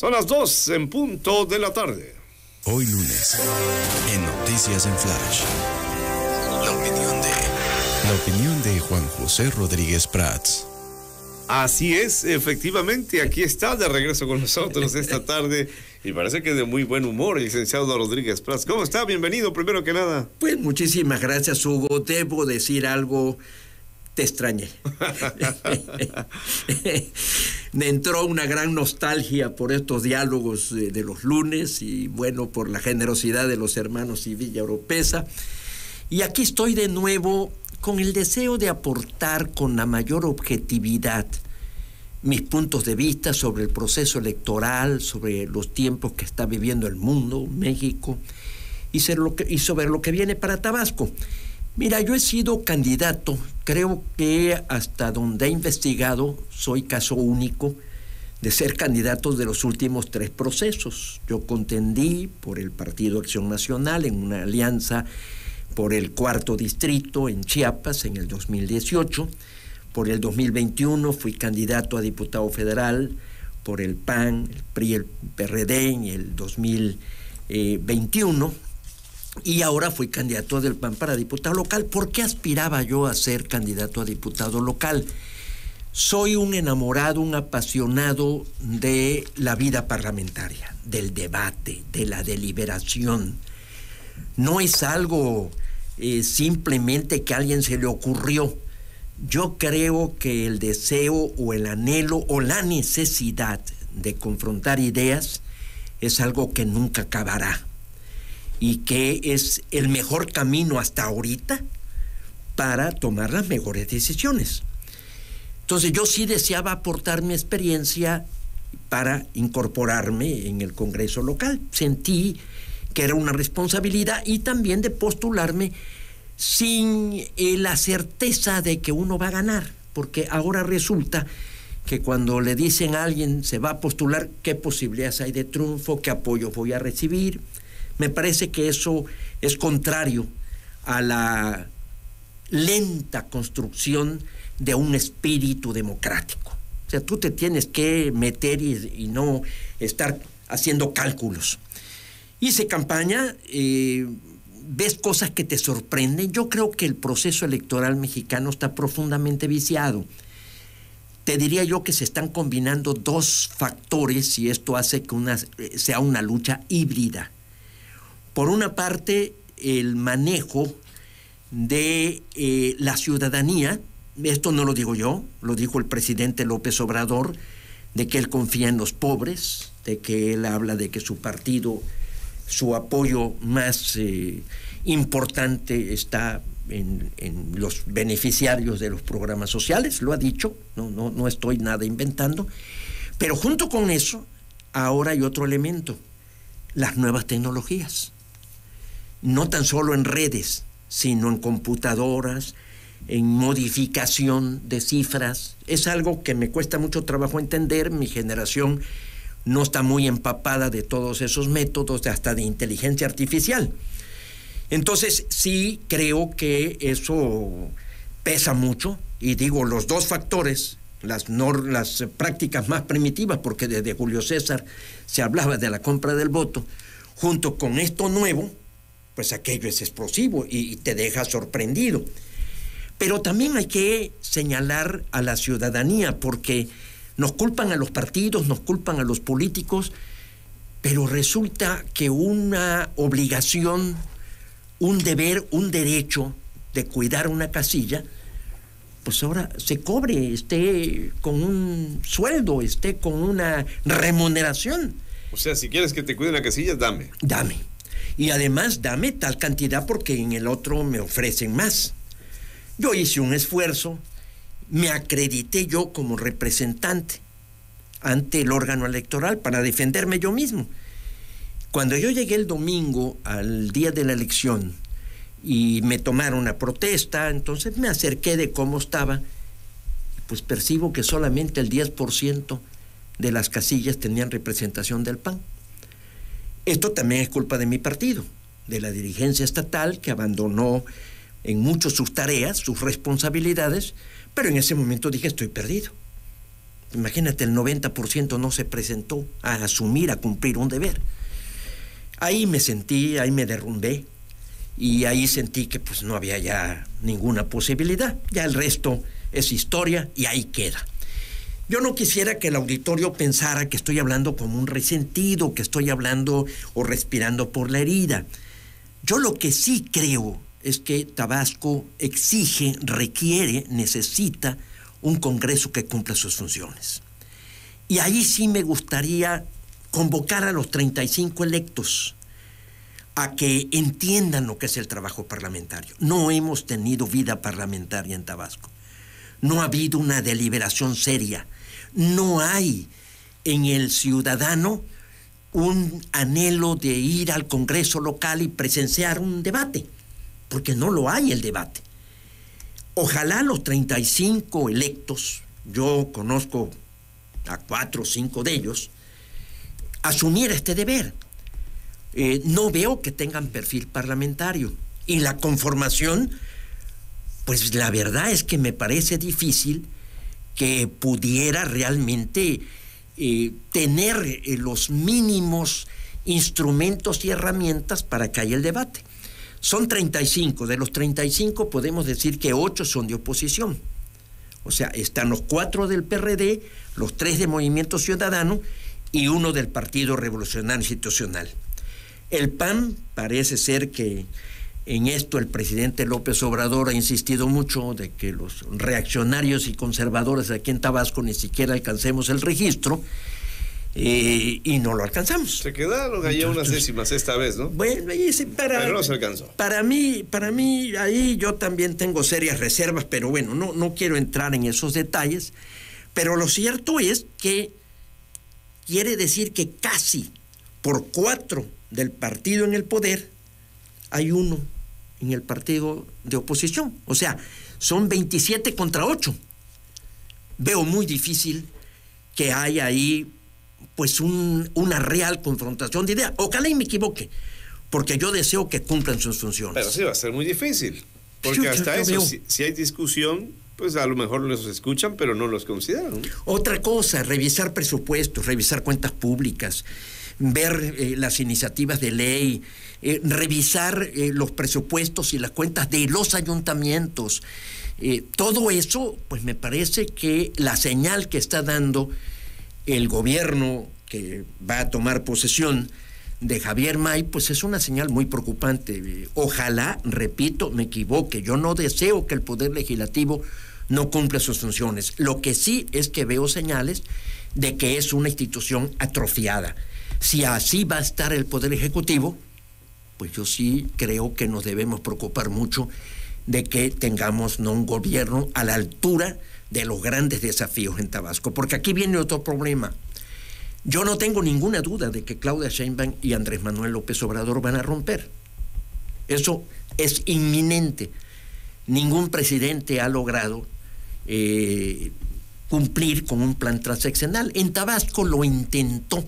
Son las 2 en punto de la tarde. Hoy lunes, en Noticias en Flash, la opinión de Juan José Rodríguez Prats. Así es, efectivamente, aquí está de regreso con nosotros esta tarde y parece que de muy buen humor el licenciado Rodríguez Prats. ¿Cómo está? Bienvenido, primero que nada. Pues muchísimas gracias, Hugo. Debo decir algo, te extrañé. Me entró una gran nostalgia por estos diálogos de los lunes y bueno, por la generosidad de los hermanos y Villa Oropesa. Y aquí estoy de nuevo con el deseo de aportar con la mayor objetividad mis puntos de vista sobre el proceso electoral, sobre los tiempos que está viviendo el mundo, México, y sobre lo que viene para Tabasco. Mira, yo he sido candidato, creo que hasta donde he investigado soy caso único de ser candidato de los últimos 3 procesos. Yo contendí por el Partido Acción Nacional en una alianza por el 4º distrito en Chiapas en el 2018. Por el 2021 fui candidato a diputado federal por el PAN, el PRI, el PRD en el 2021. Y ahora fui candidato del PAN para diputado local. ¿Por qué aspiraba yo a ser candidato a diputado local? Soy un enamorado, un apasionado de la vida parlamentaria, del debate, de la deliberación. No es algo simplemente que a alguien se le ocurrió. Yo creo que el deseo o el anhelo o la necesidad de confrontar ideas es algo que nunca acabará y que es el mejor camino hasta ahorita para tomar las mejores decisiones. Entonces yo sí deseaba aportar mi experiencia para incorporarme en el Congreso local. Sentí que era una responsabilidad y también de postularme sin la certeza de que uno va a ganar, porque ahora resulta que cuando le dicen a alguien se va a postular, ¿qué posibilidades hay de triunfo? ¿Qué apoyo voy a recibir? Me parece que eso es contrario a la lenta construcción de un espíritu democrático. O sea, tú te tienes que meter y no estar haciendo cálculos. Hice campaña, ves cosas que te sorprenden. Yo creo que el proceso electoral mexicano está profundamente viciado. Te diría yo que se están combinando 2 factores y esto hace que sea una lucha híbrida. Por una parte, el manejo de la ciudadanía, esto no lo digo yo, lo dijo el presidente López Obrador, de que él confía en los pobres, de que él habla de que su partido, su apoyo más importante está en los beneficiarios de los programas sociales, lo ha dicho, no estoy nada inventando, pero junto con eso, ahora hay otro elemento, las nuevas tecnologías. No tan solo en redes, sino en computadoras, en modificación de cifras. Es algo que me cuesta mucho trabajo entender. Mi generación no está muy empapada de todos esos métodos, hasta de inteligencia artificial. Entonces, sí creo que eso pesa mucho. Y digo, los 2 factores, las prácticas más primitivas, porque desde Julio César se hablaba de la compra del voto, junto con esto nuevo, pues aquello es explosivo y te deja sorprendido. Pero también hay que señalar a la ciudadanía, porque nos culpan a los partidos, nos culpan a los políticos, pero resulta que una obligación, un deber, un derecho de cuidar una casilla, pues ahora se cobre, esté con un sueldo, esté con una remuneración. O sea, si quieres que te cuide una casilla, dame. Dame. Y además dame tal cantidad porque en el otro me ofrecen más. Yo hice un esfuerzo, me acredité yo como representante ante el órgano electoral para defenderme yo mismo. Cuando yo llegué el domingo al día de la elección y me tomaron una protesta, entonces me acerqué de cómo estaba, pues percibo que solamente el 10% de las casillas tenían representación del PAN. Esto también es culpa de mi partido, de la dirigencia estatal que abandonó en mucho sus tareas, sus responsabilidades, pero en ese momento dije, estoy perdido. Imagínate, el 90% no se presentó a asumir, a cumplir un deber. Ahí me sentí, ahí me derrumbé, y ahí sentí que pues no había ya ninguna posibilidad. Ya el resto es historia y ahí queda. Yo no quisiera que el auditorio pensara que estoy hablando como un resentido, que estoy hablando o respirando por la herida. Yo lo que sí creo es que Tabasco exige, requiere, necesita un Congreso que cumpla sus funciones. Y ahí sí me gustaría convocar a los 35 electos a que entiendan lo que es el trabajo parlamentario. No hemos tenido vida parlamentaria en Tabasco. No ha habido una deliberación seria. No hay en el ciudadano un anhelo de ir al Congreso local y presenciar un debate, porque no lo hay el debate. Ojalá los 35 electos, yo conozco a 4 o 5 de ellos, asumiera este deber. No veo que tengan perfil parlamentario. Y la conformación, pues la verdad es que me parece difícil que pudiera realmente tener los mínimos instrumentos y herramientas para que haya el debate. Son 35. De los 35 podemos decir que 8 son de oposición. O sea, están los 4 del PRD, los 3 de Movimiento Ciudadano y 1 del Partido Revolucionario Institucional. El PAN parece ser que en esto el presidente López Obrador ha insistido mucho de que los reaccionarios y conservadores aquí en Tabasco ni siquiera alcancemos el registro, y no lo alcanzamos. Se quedaron allá unas décimas esta vez, ¿no? Bueno, pero no se alcanzó. Para mí, ahí yo también tengo serias reservas, pero bueno, no quiero entrar en esos detalles. Pero lo cierto es que quiere decir que casi por 4 del partido en el poder hay 1 en el partido de oposición. O sea, son 27 contra 8. Veo muy difícil que haya ahí pues una real confrontación de ideas. Ojalá y me equivoque, porque yo deseo que cumplan sus funciones. Pero sí va a ser muy difícil, porque hasta eso, si hay discusión, pues a lo mejor los escuchan, pero no los consideran. Otra cosa, revisar presupuestos, revisar cuentas públicas, ver las iniciativas de ley, revisar los presupuestos y las cuentas de los ayuntamientos. Todo eso, pues me parece que la señal que está dando el gobierno que va a tomar posesión de Javier May, pues es una señal muy preocupante. Ojalá, repito, me equivoque. Yo no deseo que el Poder Legislativo no cumpla sus funciones. Lo que sí es que veo señales de que es una institución atrofiada. Si así va a estar el Poder Ejecutivo, pues yo sí creo que nos debemos preocupar mucho de que tengamos no un gobierno a la altura de los grandes desafíos en Tabasco. Porque aquí viene otro problema. Yo no tengo ninguna duda de que Claudia Sheinbaum y Andrés Manuel López Obrador van a romper. Eso es inminente. Ningún presidente ha logrado cumplir con un plan transeccional. En Tabasco lo intentó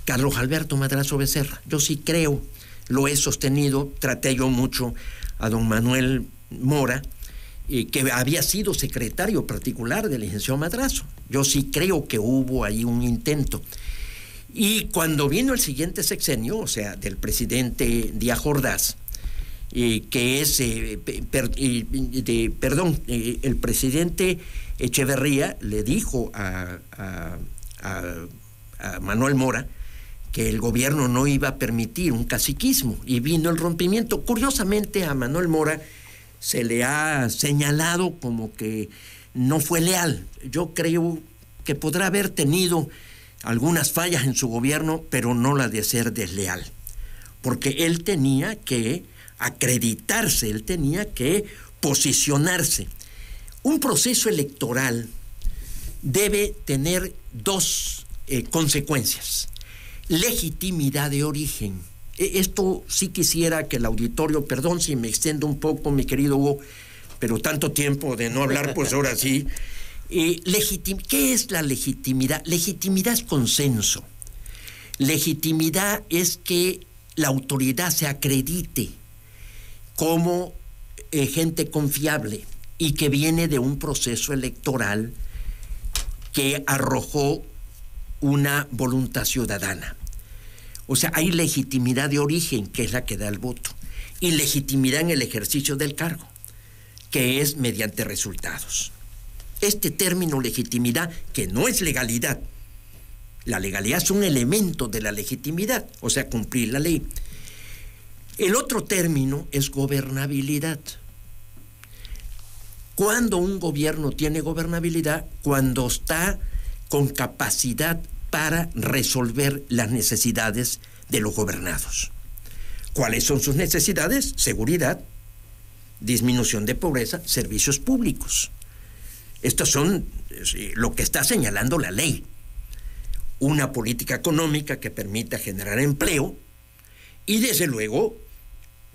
Carlos Alberto Madrazo Becerra. Yo sí creo, lo he sostenido, traté yo mucho a don Manuel Mora, que había sido secretario particular del licenciado Madrazo. Yo sí creo que hubo ahí un intento. Y cuando vino el siguiente sexenio, o sea, del presidente Díaz Ordaz, que es, el presidente Echeverría le dijo a Manuel Mora que el gobierno no iba a permitir un caciquismo, y vino el rompimiento. Curiosamente, a Manuel Mora se le ha señalado como que no fue leal. Yo creo que podrá haber tenido algunas fallas en su gobierno, pero no la de ser desleal, porque él tenía que acreditarse, él tenía que posicionarse. Un proceso electoral debe tener 2 consecuencias: legitimidad de origen. Esto sí quisiera que el auditorio, perdón si me extiendo un poco, mi querido Hugo, pero tanto tiempo de no hablar, pues ahora sí. ¿Qué es la legitimidad? Legitimidad es consenso. Legitimidad es que la autoridad se acredite como gente confiable y que viene de un proceso electoral que arrojó una voluntad ciudadana. O sea, hay legitimidad de origen, que es la que da el voto, y legitimidad en el ejercicio del cargo, que es mediante resultados. Este término legitimidad, que no es legalidad, la legalidad es un elemento de la legitimidad, o sea, cumplir la ley. El otro término es gobernabilidad. Cuando un gobierno tiene gobernabilidad, cuando está con capacidad para resolver las necesidades de los gobernados. ¿Cuáles son sus necesidades? Seguridad, disminución de pobreza, servicios públicos. Estos son lo que está señalando la ley. Una política económica que permita generar empleo y, desde luego,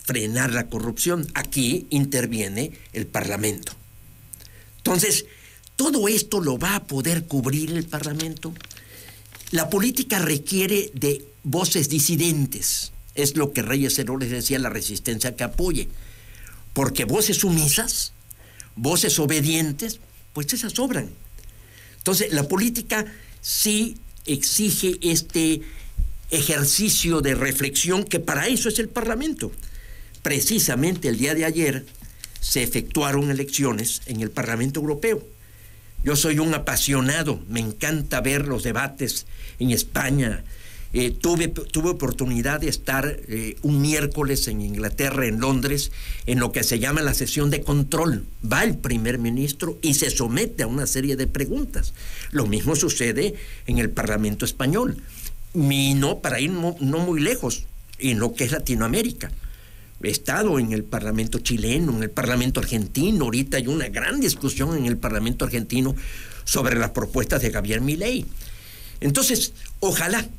frenar la corrupción. Aquí interviene el Parlamento. Entonces, ¿todo esto lo va a poder cubrir el Parlamento? La política requiere de voces disidentes. Es lo que Reyes Heroles decía, la resistencia que apoye. Porque voces sumisas, voces obedientes, pues esas sobran. Entonces, la política sí exige este ejercicio de reflexión, que para eso es el Parlamento. Precisamente el día de ayer se efectuaron elecciones en el Parlamento Europeo. Yo soy un apasionado, me encanta ver los debates en España. Tuve oportunidad de estar un miércoles en Inglaterra, en Londres, en lo que se llama la sesión de control. Va el primer ministro y se somete a una serie de preguntas. Lo mismo sucede en el Parlamento español. Y no, para ir no muy lejos, en lo que es Latinoamérica. He estado en el Parlamento chileno, en el Parlamento argentino. Ahorita hay una gran discusión en el Parlamento argentino sobre las propuestas de Javier Milei. Entonces, ojalá,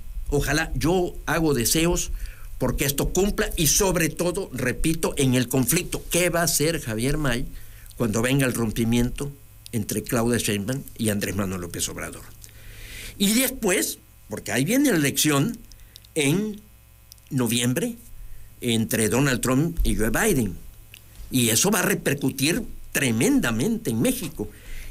yo hago deseos porque esto cumpla y, sobre todo, repito, en el conflicto. ¿Qué va a hacer Javier Milei cuando venga el rompimiento entre Claudia Sheinbaum y Andrés Manuel López Obrador? Y después, porque ahí viene la elección en noviembre entre Donald Trump y Joe Biden. Y eso va a repercutir tremendamente en México.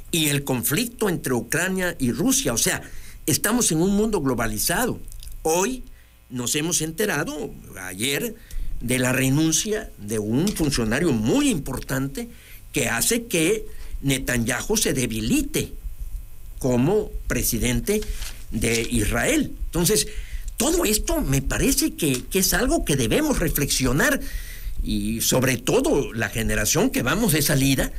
Y el conflicto entre Ucrania y Rusia. O sea, estamos en un mundo globalizado. Hoy nos hemos enterado, ayer, de la renuncia de un funcionario muy importante que hace que Netanyahu se debilite como presidente de Israel. Entonces, todo esto me parece que es algo que debemos reflexionar, y sobre todo la generación que vamos de salida,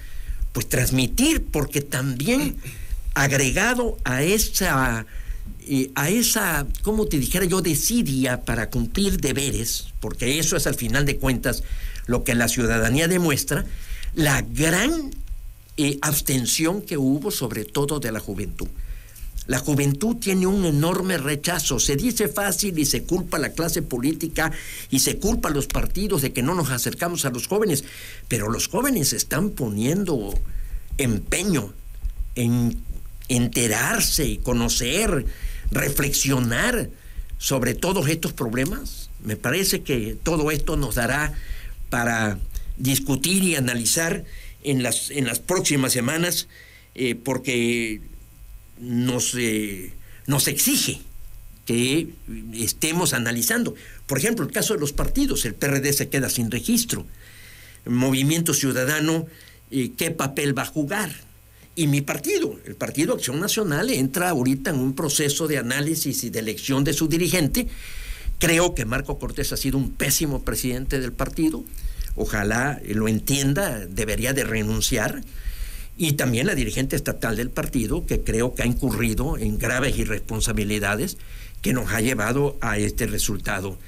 pues transmitir, porque también agregado a esa, como te dijera yo, desidia para cumplir deberes, porque eso es al final de cuentas lo que la ciudadanía demuestra, la gran abstención que hubo, sobre todo de la juventud. La juventud tiene un enorme rechazo. Se dice fácil y se culpa a la clase política y se culpa a los partidos de que no nos acercamos a los jóvenes, pero los jóvenes están poniendo empeño en enterarse y conocer, reflexionar sobre todos estos problemas. Me parece que todo esto nos dará para discutir y analizar en las próximas semanas, porque nos exige que estemos analizando. Por ejemplo, el caso de los partidos. El PRD se queda sin registro. El Movimiento Ciudadano, ¿qué papel va a jugar? Y mi partido, el Partido Acción Nacional, entra ahorita en un proceso de análisis y de elección de su dirigente. Creo que Marco Cortés ha sido un pésimo presidente del partido. Ojalá lo entienda, debería de renunciar. Y también la dirigente estatal del partido, que creo que ha incurrido en graves irresponsabilidades que nos ha llevado a este resultado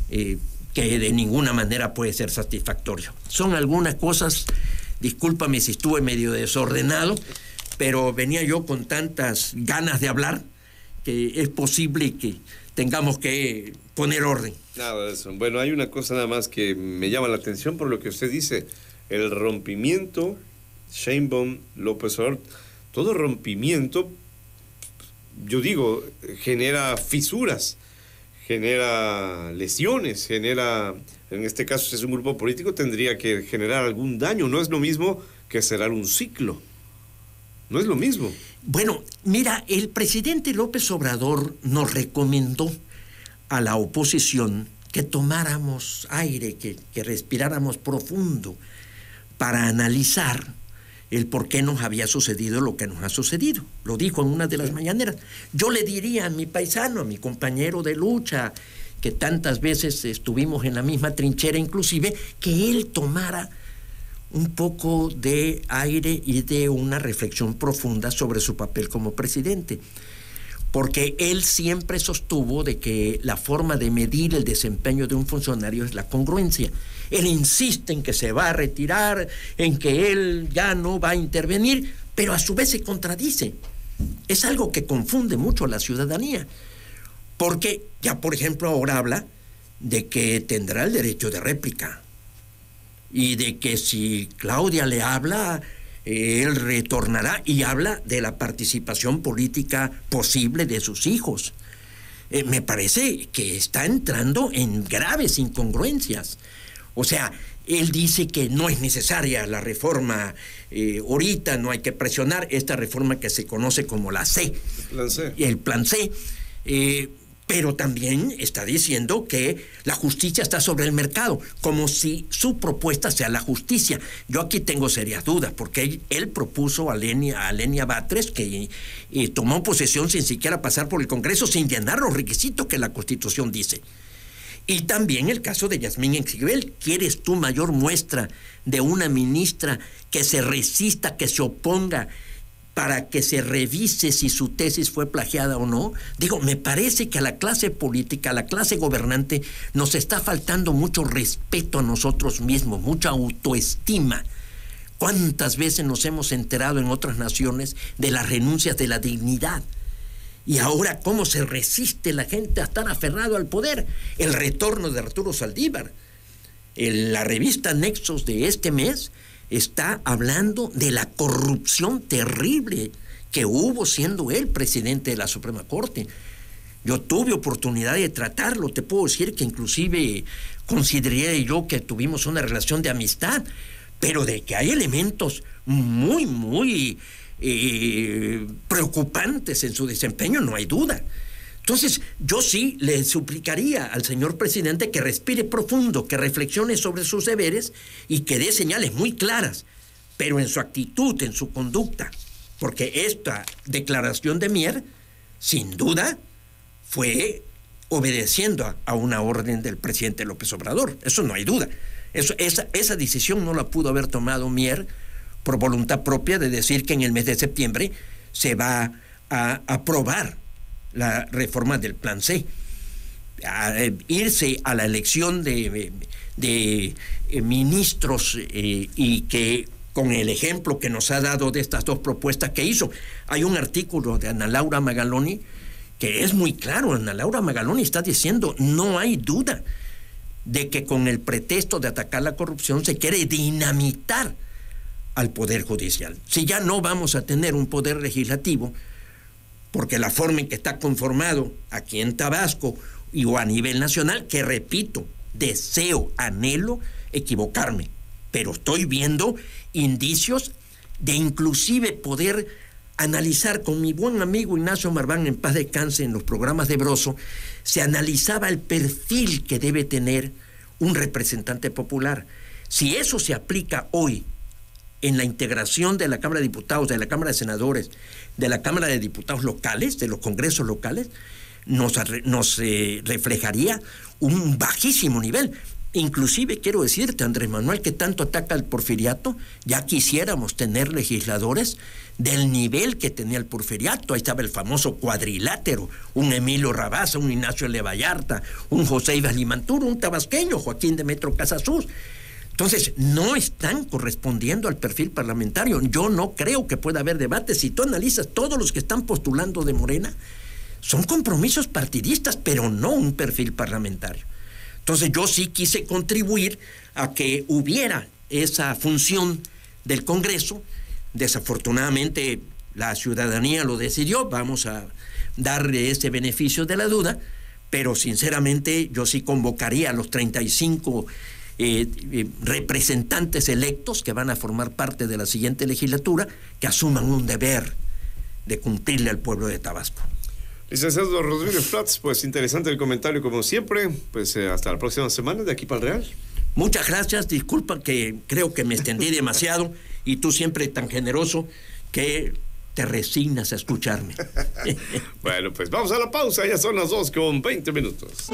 que de ninguna manera puede ser satisfactorio. Son algunas cosas, discúlpame si estuve medio desordenado, pero venía yo con tantas ganas de hablar que es posible que tengamos que poner orden. Nada de eso. Bueno, hay una cosa nada más que me llama la atención por lo que usted dice, el rompimiento Sheinbaum, López Obrador. Todo rompimiento, yo digo, genera fisuras, genera lesiones, genera, en este caso si es un grupo político, tendría que generar algún daño. No es lo mismo que cerrar un ciclo. No es lo mismo. Bueno, mira, el presidente López Obrador nos recomendó a la oposición que tomáramos aire, que respiráramos profundo para analizar el por qué nos había sucedido lo que nos ha sucedido. Lo dijo en una de las mañaneras. Yo le diría a mi paisano, a mi compañero de lucha, que tantas veces estuvimos en la misma trinchera inclusive, que él tomara un poco de aire y de una reflexión profunda sobre su papel como presidente. Porque él siempre sostuvo de que la forma de medir el desempeño de un funcionario es la congruencia. Él insiste en que se va a retirar, en que él ya no va a intervenir, pero a su vez se contradice. Es algo que confunde mucho a la ciudadanía. Porque ya, por ejemplo, ahora habla de que tendrá el derecho de réplica. Y de que si Claudia le habla, él retornará, y habla de la participación política posible de sus hijos. Me parece que está entrando en graves incongruencias. O sea, él dice que no es necesaria la reforma ahorita, no hay que presionar esta reforma que se conoce como la C. Plan C. El plan C. Pero también está diciendo que la justicia está sobre el mercado, como si su propuesta sea la justicia. Yo aquí tengo serias dudas, porque él propuso a Lenia Batres, que tomó posesión sin siquiera pasar por el Congreso, sin llenar los requisitos que la Constitución dice. Y también el caso de Yasmín Esquivel. ¿Quieres tú mayor muestra de una ministra que se resista, que se oponga, para que se revise si su tesis fue plagiada o no? Digo, me parece que a la clase política, a la clase gobernante, nos está faltando mucho respeto a nosotros mismos, mucha autoestima. ¿Cuántas veces nos hemos enterado en otras naciones de las renuncias de la dignidad? Y ahora, ¿cómo se resiste la gente a estar aferrado al poder? El retorno de Arturo Saldívar. La revista Nexos de este mes está hablando de la corrupción terrible que hubo siendo él presidente de la Suprema Corte. Yo tuve oportunidad de tratarlo. Te puedo decir que inclusive consideraría yo que tuvimos una relación de amistad, pero de que hay elementos muy, muy preocupantes en su desempeño, no hay duda. Entonces, yo sí le suplicaría al señor presidente que respire profundo, que reflexione sobre sus deberes y que dé señales muy claras, pero en su actitud, en su conducta, porque esta declaración de Mier, sin duda, fue obedeciendo a una orden del presidente López Obrador. Eso no hay duda. Esa decisión no la pudo haber tomado Mier por voluntad propia de decir que en el mes de septiembre se va a aprobar la reforma del plan C. Irse a la elección de ministros y que con el ejemplo que nos ha dado de estas dos propuestas que hizo. Hay un artículo de Ana Laura Magaloni que es muy claro. Ana Laura Magaloni está diciendo, no hay duda de que con el pretexto de atacar la corrupción se quiere dinamitar al Poder Judicial. Si ya no vamos a tener un poder legislativo, porque la forma en que está conformado aquí en Tabasco o a nivel nacional, que repito, deseo, anhelo equivocarme, pero estoy viendo indicios de inclusive poder analizar. Con mi buen amigo Ignacio Marván, en paz descanse, en los programas de Broso, se analizaba el perfil que debe tener un representante popular. Si eso se aplica hoy en la integración de la Cámara de Diputados, de la Cámara de Senadores, de la Cámara de Diputados locales, de los congresos locales, nos reflejaría un bajísimo nivel. Inclusive quiero decirte, Andrés Manuel, que tanto ataca al porfiriato, ya quisiéramos tener legisladores del nivel que tenía el porfiriato. Ahí estaba el famoso cuadrilátero, un Emilio Rabasa, un Ignacio L. Vallarta, un José Ibas Limanturo, un tabasqueño, Joaquín Demetrio Casasus. Entonces, no están correspondiendo al perfil parlamentario. Yo no creo que pueda haber debate. Si tú analizas todos los que están postulando de Morena, son compromisos partidistas, pero no un perfil parlamentario. Entonces, yo sí quise contribuir a que hubiera esa función del Congreso. Desafortunadamente, la ciudadanía lo decidió. Vamos a darle ese beneficio de la duda, pero sinceramente yo sí convocaría a los 35 representantes electos que van a formar parte de la siguiente legislatura, que asuman un deber de cumplirle al pueblo de Tabasco. Licenciado Rodríguez Prats, pues interesante el comentario como siempre, pues hasta la próxima semana de aquí para el Real. Muchas gracias, disculpa que creo que me extendí demasiado y tú siempre tan generoso que te resignas a escucharme. Bueno, pues vamos a la pausa, ya son las 2:20.